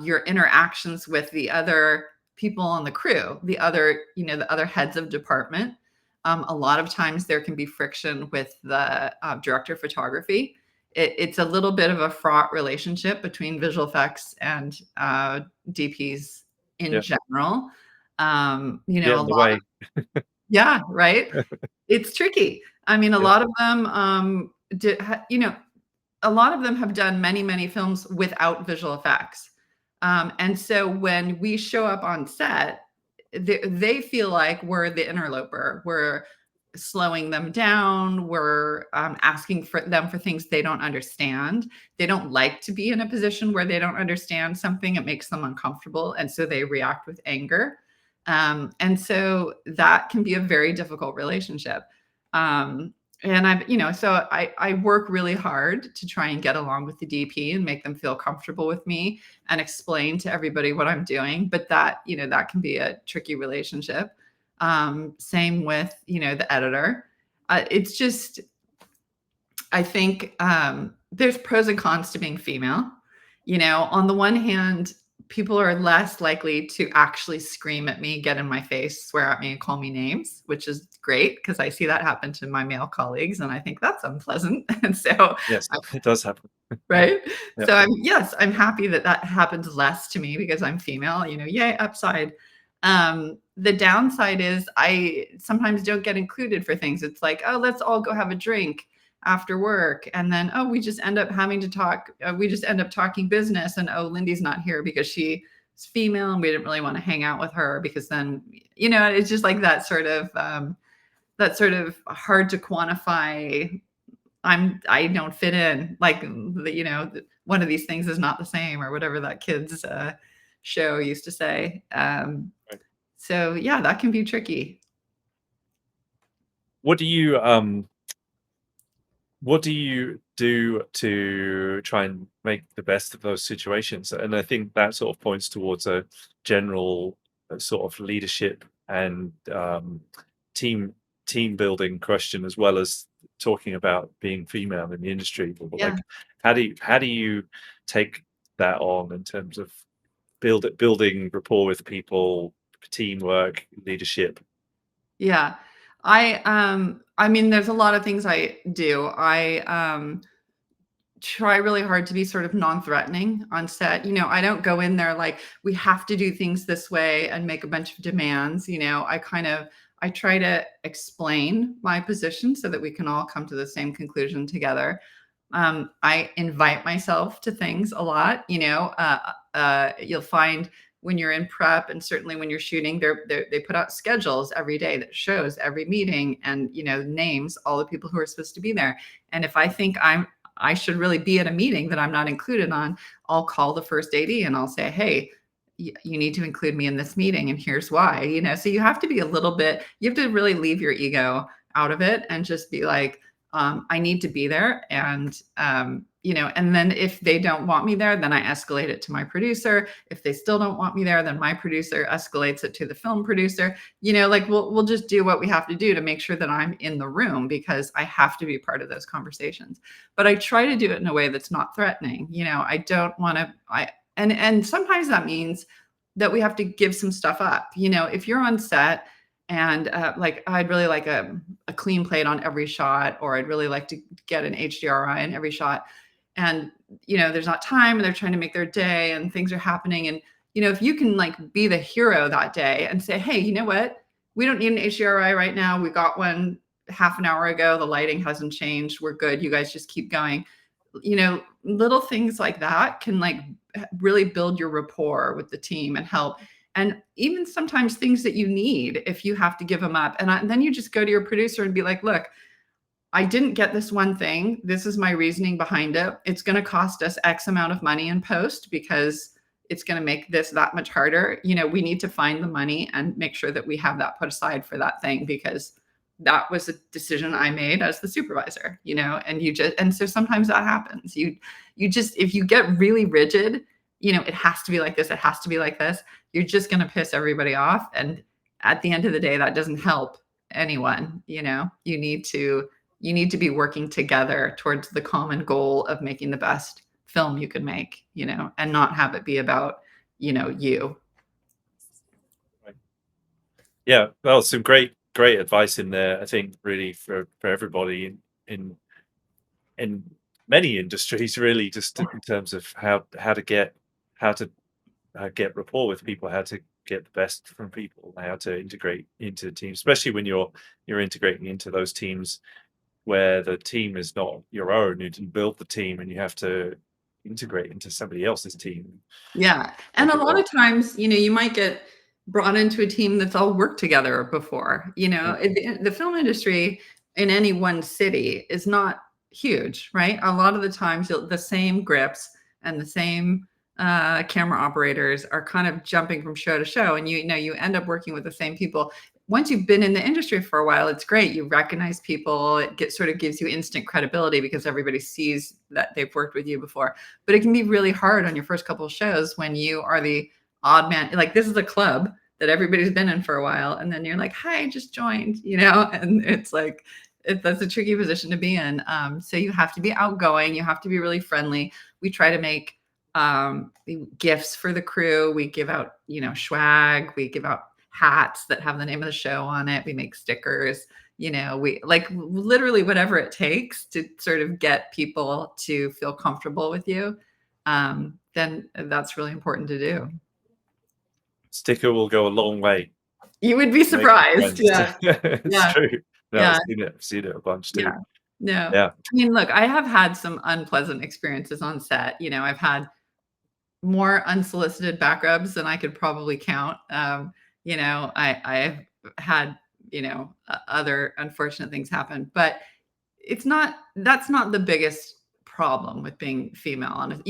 your interactions with the other people on the crew, the other heads of department. A lot of times there can be friction with the director of photography. It's a little bit of a fraught relationship between visual effects and DPs in Yeah. general. Get A in the lot of, way. yeah, right. It's tricky. I mean, a Yeah. lot of them a lot of them have done many, many films without visual effects. And so when we show up on set, they feel like we're the interloper. We're slowing them down. We're asking for them for things they don't understand. They don't like to be in a position where they don't understand something. It makes them uncomfortable. And so they react with anger. And so that can be a very difficult relationship. Um, and so I work really hard to try and get along with the DP and make them feel comfortable with me and explain to everybody what I'm doing. But that can be a tricky relationship. Same with, the editor. It's just, I think there's pros and cons to being female. On the one hand, people are less likely to actually scream at me, get in my face, swear at me, and call me names, which is great because I see that happen to my male colleagues, and I think that's unpleasant. And so, Yes, it does happen. right. Yeah. So I'm happy that happens less to me because I'm female. Yay, upside. The downside is I sometimes don't get included for things. It's like, oh, let's all go have a drink after work, and then we just end up having to talk. We just end up talking business, and Lindy's not here because she's female, and we didn't really want to hang out with her because then it's just like that sort of hard to quantify. I don't fit in. Like one of these things is not the same, or whatever that kid's show used to say. Right. So yeah, that can be tricky. What do you do to try and make the best of those situations? And I think that sort of points towards a general sort of leadership and team building question, as well as talking about being female in the industry. But Yeah. like, how do you take that on in terms of building rapport with people, teamwork, leadership? Yeah. I mean, there's a lot of things I do. I try really hard to be sort of non-threatening on set. I don't go in there like we have to do things this way and make a bunch of demands. I try to explain my position so that we can all come to the same conclusion together. I invite myself to things a lot. You'll find when you're in prep, and certainly when you're shooting, they put out schedules every day that shows every meeting and names all the people who are supposed to be there. And if I think I should really be at a meeting that I'm not included on, I'll call the first AD and I'll say, hey, you need to include me in this meeting, and here's why. So you have to be you have to really leave your ego out of it and just be like, I need to be there. And, and then if they don't want me there, then I escalate it to my producer. If they still don't want me there, then my producer escalates it to the film producer. Like we'll just do what we have to do to make sure that I'm in the room, because I have to be part of those conversations. But I try to do it in a way that's not threatening. I don't want to, and sometimes that means that we have to give some stuff up. If you're on set and like I'd really like a clean plate on every shot, or I'd really like to get an HDRI in every shot, and there's not time, and they're trying to make their day, and things are happening, and if you can like be the hero that day and say, hey, you know what, we don't need an HDRI right now, we got one half an hour ago, the lighting hasn't changed, we're good, you guys just keep going. Little things like that can like really build your rapport with the team and help. And even sometimes things that you need, if you have to give them up. And then you just go to your producer and be like, look, I didn't get this one thing. This is my reasoning behind it. It's going to cost us X amount of money in post because it's going to make this that much harder. We need to find the money and make sure that we have that put aside for that thing, because that was a decision I made as the supervisor, and so sometimes that happens. You just, if you get really rigid it has to be like this, it has to be like this, you're just going to piss everybody off. And at the end of the day, that doesn't help anyone. You need to be working together towards the common goal of making the best film you can make, and not have it be about, you. Yeah, well, some great advice in there, I think, really for everybody in many industries, really, just in terms of how to get rapport with people, how to get the best from people, how to integrate into teams, especially when you're integrating into those teams where the team is not your own. You didn't build the team, and you have to integrate into somebody else's team. Yeah. And a lot of times, you might get brought into a team that's all worked together before. The film industry in any one city is not huge, right? A lot of the times, the same grips and the same camera operators are kind of jumping from show to show, and you end up working with the same people. Once you've been in the industry for a while, it's great. You recognize people. It sort of gives you instant credibility because everybody sees that they've worked with you before. But it can be really hard on your first couple of shows when you are the odd man. Like, this is a club that everybody's been in for a while, and then you're like, "Hi, I just joined," and it's like, that's a tricky position to be in. So you have to be outgoing. You have to be really friendly. We try to make gifts for the crew. We give out, swag. We give out hats that have the name of the show on it. We make stickers. We like literally whatever it takes to sort of get people to feel comfortable with you. Then that's really important to do. Sticker will go a long way. You would be surprised. Yeah. It's true. No, Yeah. I've seen it a bunch too. Yeah. No. Yeah. I mean, look, I have had some unpleasant experiences on set. I've had more unsolicited back rubs than I could probably count. I've had, other unfortunate things happen, but that's not the biggest problem with being female. And,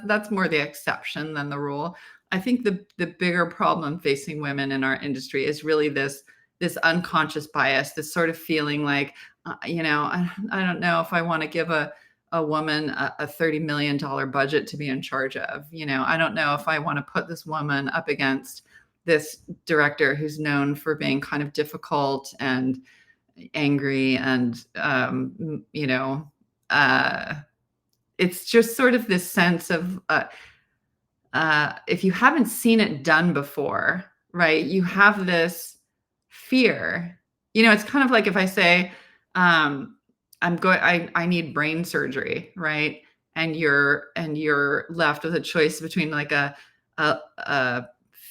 that's more the exception than the rule. I think the bigger problem facing women in our industry is really this unconscious bias, this sort of feeling like, I don't know if I want to give a woman a $30 million budget to be in charge of. I don't know if I want to put this woman up against this director who's known for being kind of difficult and angry. And, it's just sort of this sense of, if you haven't seen it done before, right, you have this fear. It's kind of like if I say, I need brain surgery, right? And you're left with a choice between like a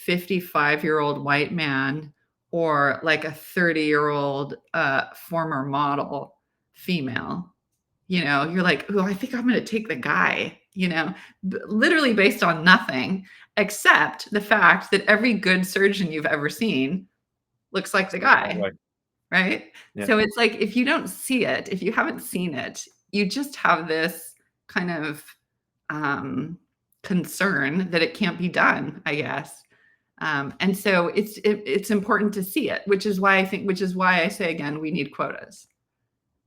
55-year-old white man or like a 30-year-old former model female. You're like, oh, I think I'm going to take the guy, literally based on nothing except the fact that every good surgeon you've ever seen looks like the guy. Right. Yeah. So it's like, if you don't see it, if you haven't seen it, you just have this kind of concern that it can't be done, I guess. And so it's important to see it, which is why I say, again, we need quotas.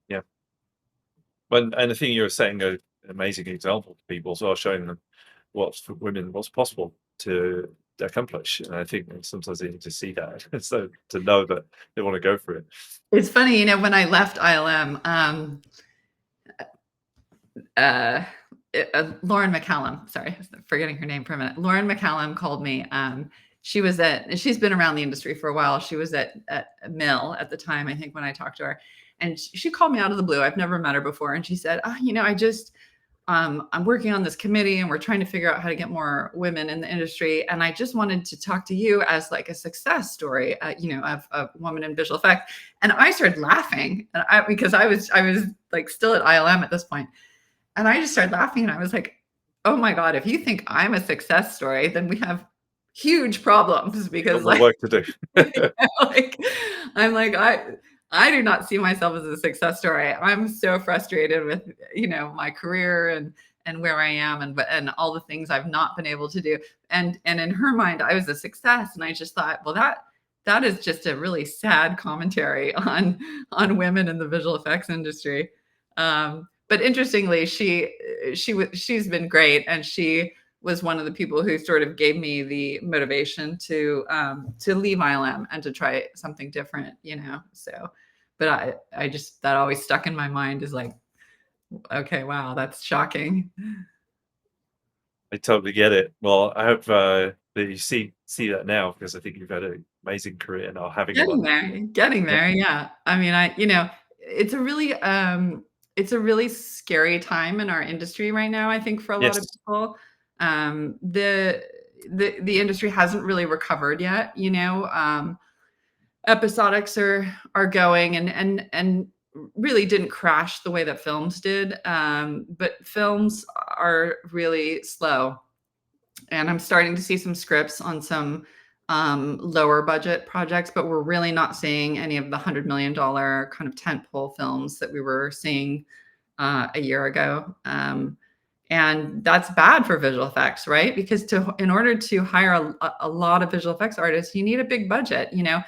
Yeah. And I think you're setting an amazing example to people as well, showing them what's possible to accomplish. And I think sometimes they need to see that, so to know that they want to go for it. It's funny, when I left ILM, Lauren McCallum, sorry, forgetting her name for a minute. Lauren McCallum called me. She's been around the industry for a while. She was at Mill at the time, I think, when I talked to her. And she called me out of the blue. I've never met her before. And she said, I'm working on this committee and we're trying to figure out how to get more women in the industry. And I just wanted to talk to you as like a success story, of a woman in visual effects. And I started laughing because I was like still at ILM at this point. And I just started laughing and I was like, oh my God, if you think I'm a success story, then we have huge problems, because like work to do. I'm like, I do not see myself as a success story. I'm so frustrated with, my career and where I am and all the things I've not been able to do. And in her mind, I was a success. And I just thought, well, that is just a really sad commentary on women in the visual effects industry. But interestingly, she's been great. And she was one of the people who sort of gave me the motivation to leave ILM and to try something different, So, but I just, that always stuck in my mind is like, okay, wow, that's shocking. I totally get it. Well, I hope that you see that now, because I think you've had an amazing career now, having a lot. Getting Yeah. there, yeah. I mean, it's it's a really scary time in our industry right now, I think, for a lot of Yes. people. The industry hasn't really recovered yet, Episodics are going and really didn't crash the way that films did, but films are really slow, and I'm starting to see some scripts on some lower budget projects, but we're really not seeing any of the $100 million kind of tentpole films that we were seeing a year ago. And that's bad for visual effects, right? Because in order to hire a lot of visual effects artists, you need a big budget. Yeah.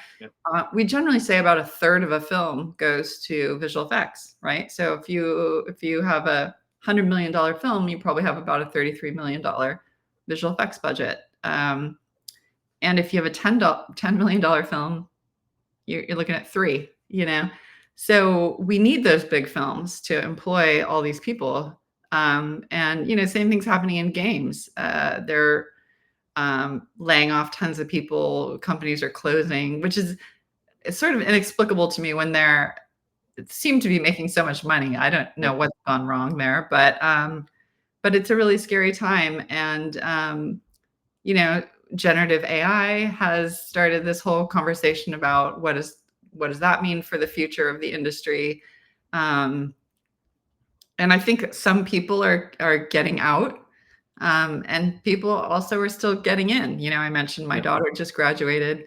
We generally say about a third of a film goes to visual effects, right? So if you have a $100 million film, you probably have about a $33 million visual effects budget. And if you have a $10 million film, you're looking at three. So we need those big films to employ all these people. And same thing's happening in games. They're laying off tons of people. Companies are closing, which is, it's sort of inexplicable to me when they're seem to be making so much money. I don't Yeah. know what's gone wrong there, but it's a really scary time. And generative AI has started this whole conversation about what does that mean for the future of the industry. Um, and I think some people are getting out, and people also are still getting in. I mentioned my Yeah. daughter just graduated,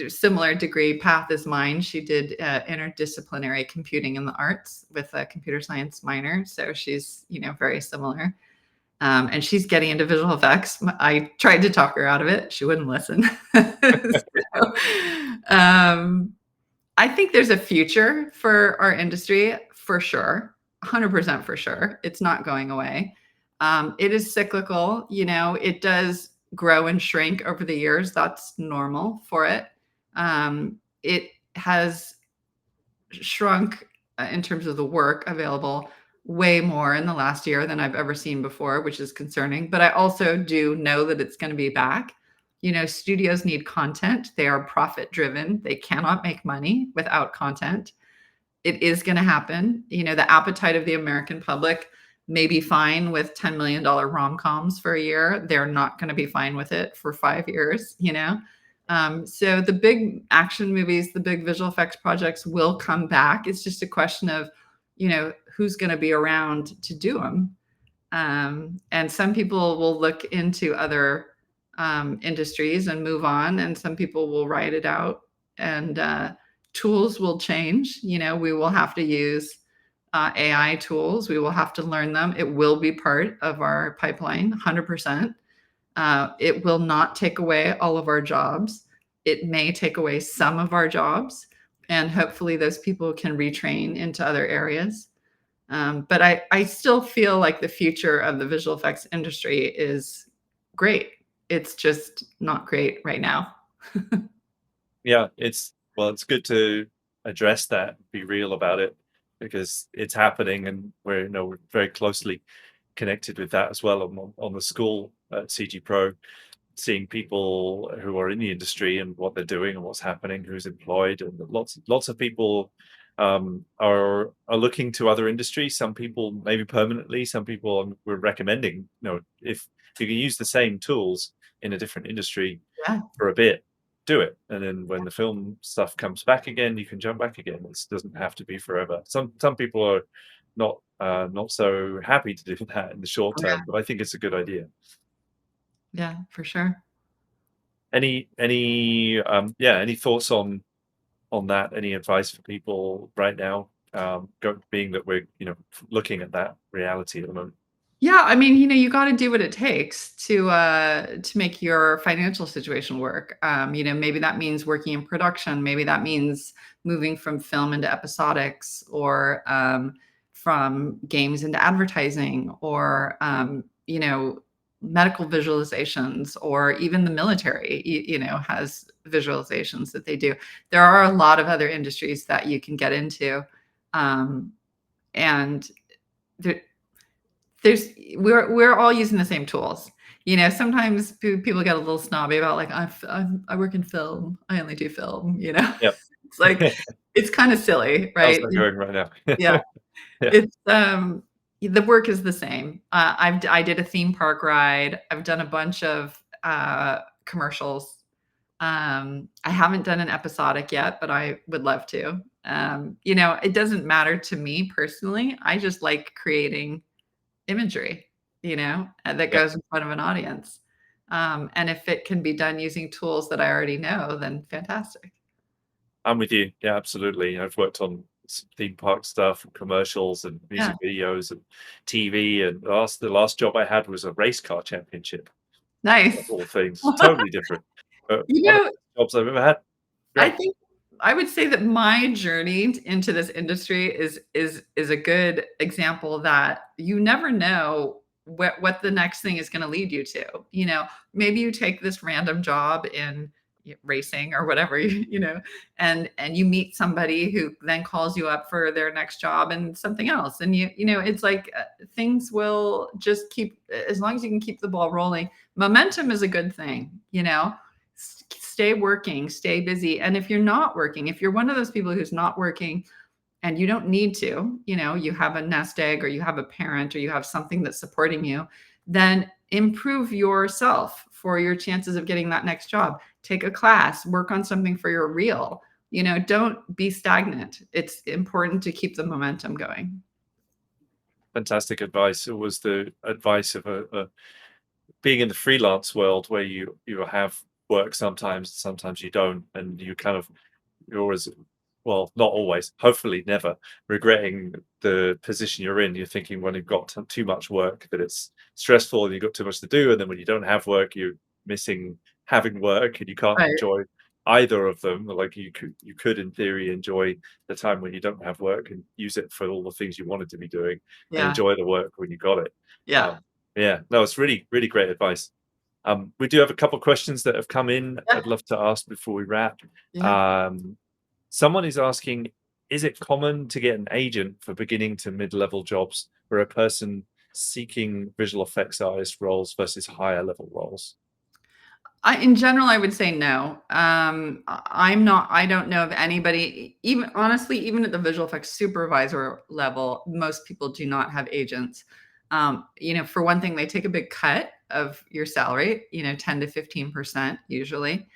similar degree path as mine. She did interdisciplinary computing in the arts with a computer science minor, so she's very similar. And she's getting into visual effects. I tried to talk her out of it. She wouldn't listen. So, I think there's a future for our industry for sure, 100% for sure. It's not going away. It is cyclical. It does grow and shrink over the years. That's normal for it. It has shrunk in terms of the work available way more in the last year than I've ever seen before, which is concerning. But I also do know that it's going to be back. Studios need content. They are profit driven. They cannot make money without content. It is going to happen. The appetite of the American public may be fine with $10 million rom-coms for a year. They're not going to be fine with it for 5 years. So the big action movies, the big visual effects projects will come back. It's just a question of, who's going to be around to do them. And some people will look into other industries and move on, and some people will ride it out. And tools will change. We will have to use AI tools. We will have to learn them. It will be part of our pipeline, 100%. It will not take away all of our jobs. It may take away some of our jobs, and hopefully those people can retrain into other areas. But I still feel like the future of the visual effects industry is great. It's just not great right now. Yeah. It's good to address that, be real about it, because it's happening, and we're very closely connected with that as well on the school at CG Pro, seeing people who are in the industry and what they're doing and what's happening, who's employed, and lots of people are looking to other industries. Some people maybe permanently. Some people we're recommending. If you can use the same tools in a different industry Yeah. for a bit, do it, and then when the film stuff comes back again, you can jump back again. It doesn't have to be forever. Some people are not so happy to do that in the short Yeah. term, but I think it's a good idea. Yeah, for sure. Any thoughts on that? Any advice for people right now? Being that we're looking at that reality at the moment. Yeah, I mean, you got to do what it takes to make your financial situation work. Maybe that means working in production. Maybe that means moving from film into episodics, or from games into advertising, or medical visualizations, or even the military, has visualizations that they do. There are a lot of other industries that you can get into. Um, and there, there's we're all using the same tools. Sometimes people get a little snobby about, like, I work in film. I only do film. Yep. It's like, it's kind of silly, How's right? that going right now? Yeah. Yeah. It's, the work is the same. I did a theme park ride. I've done a bunch of, commercials. I haven't done an episodic yet, but I would love to. It doesn't matter to me personally. I just like creating imagery, that Yep. goes in front of an audience. And if it can be done using tools that I already know, then fantastic. I'm with you. Yeah, absolutely. I've worked on some theme park stuff and commercials and Yeah, music videos and TV. And the last job I had was a race car championship, of nice. all things. Totally different, but You one of know, the jobs I've ever had. I Great. think I would say that my journey into this industry is a good example that you never know what the next thing is gonna lead you to. Maybe you take this random job in racing or whatever, and you meet somebody who then calls you up for their next job and something else. And it's like, things will just keep, as long as you can keep the ball rolling. Momentum is a good thing. Stay working, stay busy. And if you're not working, if you're one of those people who's not working and you don't need to, you have a nest egg, or you have a parent, or you have something that's supporting you, then improve yourself for your chances of getting that next job. Take a class, work on something for your real. Don't be stagnant. It's important to keep the momentum going. Fantastic advice. It was the advice of a being in the freelance world where you have work sometimes you don't, and you're always, well, not always, hopefully never, regretting the position you're in. You're thinking when you've got too much work that it's stressful and you've got too much to do, and then when you don't have work, you're missing having work and you can't Right. enjoy either of them. Like you could in theory enjoy the time when you don't have work and use it for all the things you wanted to be doing, and Yeah. enjoy the work when you got it. Yeah. um, yeah, no, it's really, really great advice. We do have a couple questions that have come in. Yeah. I'd love to ask before we wrap. Yeah. Um, Someone is asking, is it common to get an agent for beginning to mid-level jobs for a person seeking visual effects artist roles versus higher level roles? In general, I would say no. I don't know of anybody, even honestly, even at the visual effects supervisor level, most people do not have agents. For one thing, they take a big cut of your salary, 10 to 15% usually.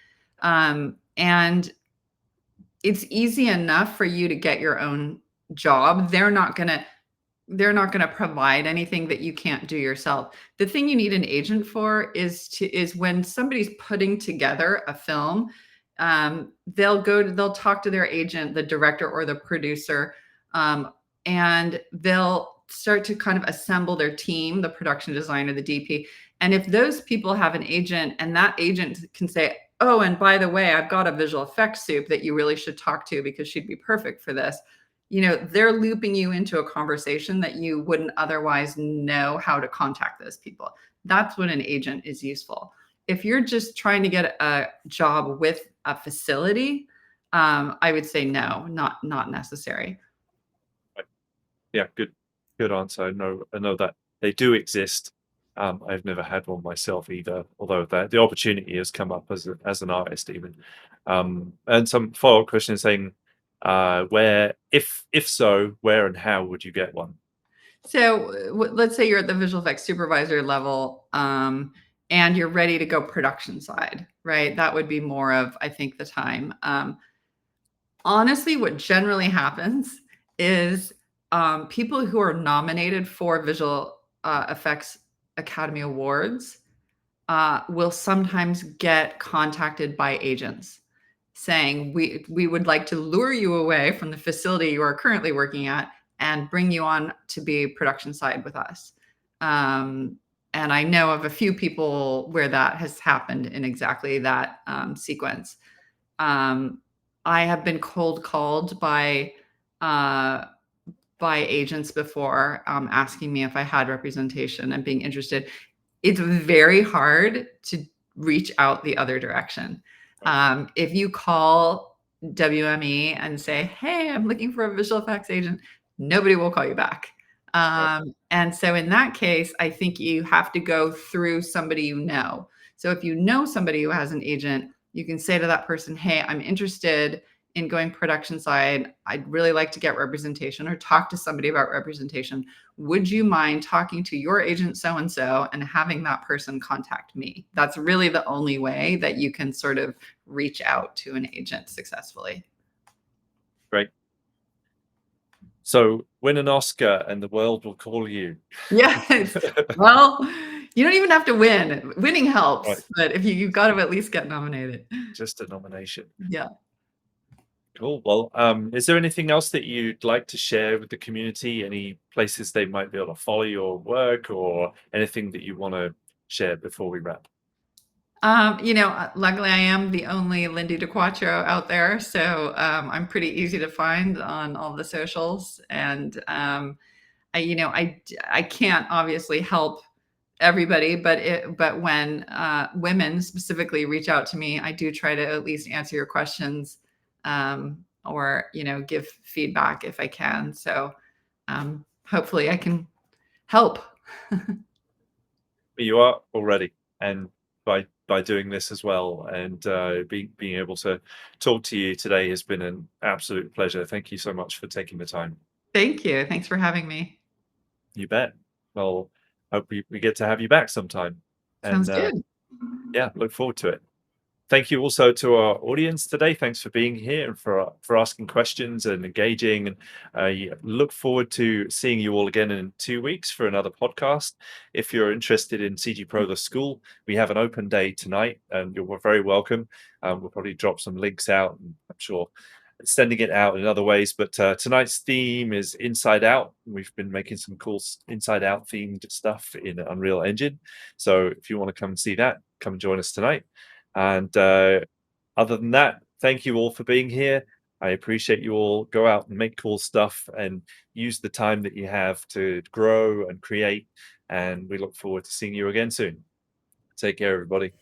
And it's easy enough for you to get your own job. They're not gonna provide anything that you can't do yourself. The thing you need an agent for is when somebody's putting together a film, they'll talk to their agent, the director or the producer, and they'll start to kind of assemble their team, the production designer, the DP. And if those people have an agent, and that agent can say, "Oh, and by the way, I've got a visual effects soup that you really should talk to because she'd be perfect for this." They're looping you into a conversation that you wouldn't otherwise know how to contact those people. That's when an agent is useful. If you're just trying to get a job with a facility, I would say no, not necessary. Right. Yeah, good answer. I know that they do exist. I've never had one myself either, although the opportunity has come up as an artist even. And some follow-up question saying, where, if so, where and how would you get one? So let's say you're at the visual effects supervisor level, and you're ready to go production side, right? That would be more of, I think, the time. Honestly, what generally happens is, people who are nominated for visual effects Academy Awards will sometimes get contacted by agents saying, we would like to lure you away from the facility you are currently working at and bring you on to be production side with us." And I know of a few people where that has happened in exactly that sequence. Um, I have been cold called uh, by agents before, asking me if I had representation and being interested. it's very hard to reach out the other direction. Right. If you call WME and say, "Hey, I'm looking for a visual effects agent," nobody will call you back. Right. And so in that case, I think you have to go through somebody you know. So if you know somebody who has an agent, you can say to that person, "Hey, I'm interested in going production side. I'd really like to get representation or talk to somebody about representation. Would you mind talking to your agent so and so and having that person contact me?" That's really the only way that you can sort of reach out to an agent successfully. Great. So win an Oscar and the world will call you. Yes. Well, you don't even have to win. Winning Right. helps, but if you've got to at least get nominated. Just a nomination. Yeah. Cool. Well, is there anything else that you'd like to share with the community? Any places they might be able to follow your work or anything that you want to share before we wrap? Luckily I am the only Lindy De Quattro out there, so I'm pretty easy to find on all the socials. And I can't obviously help everybody, but when women specifically reach out to me, I do try to at least answer your questions, or give feedback if I can. So hopefully I can help. You are already, and by doing this as well, and being able to talk to you today has been an absolute pleasure. Thank you so much for taking the time. Thank you. Thanks for having me. You bet. Well, hope we get to have you back sometime, and Sounds good. yeah, look forward to it. Thank you also to our audience today. Thanks for being here and for asking questions and engaging. And I look forward to seeing you all again in 2 weeks for another podcast. If you're interested in CG Pro the School, we have an open day tonight, and you're very welcome. We'll probably drop some links out, and I'm sure sending it out in other ways. But tonight's theme is Inside Out. We've been making some cool Inside Out themed stuff in Unreal Engine. So if you want to come and see that, come and join us tonight. And other than that, thank you all for being here. I appreciate you all. Go out and make cool stuff and use the time that you have to grow and create. And we look forward to seeing you again soon. Take care, everybody.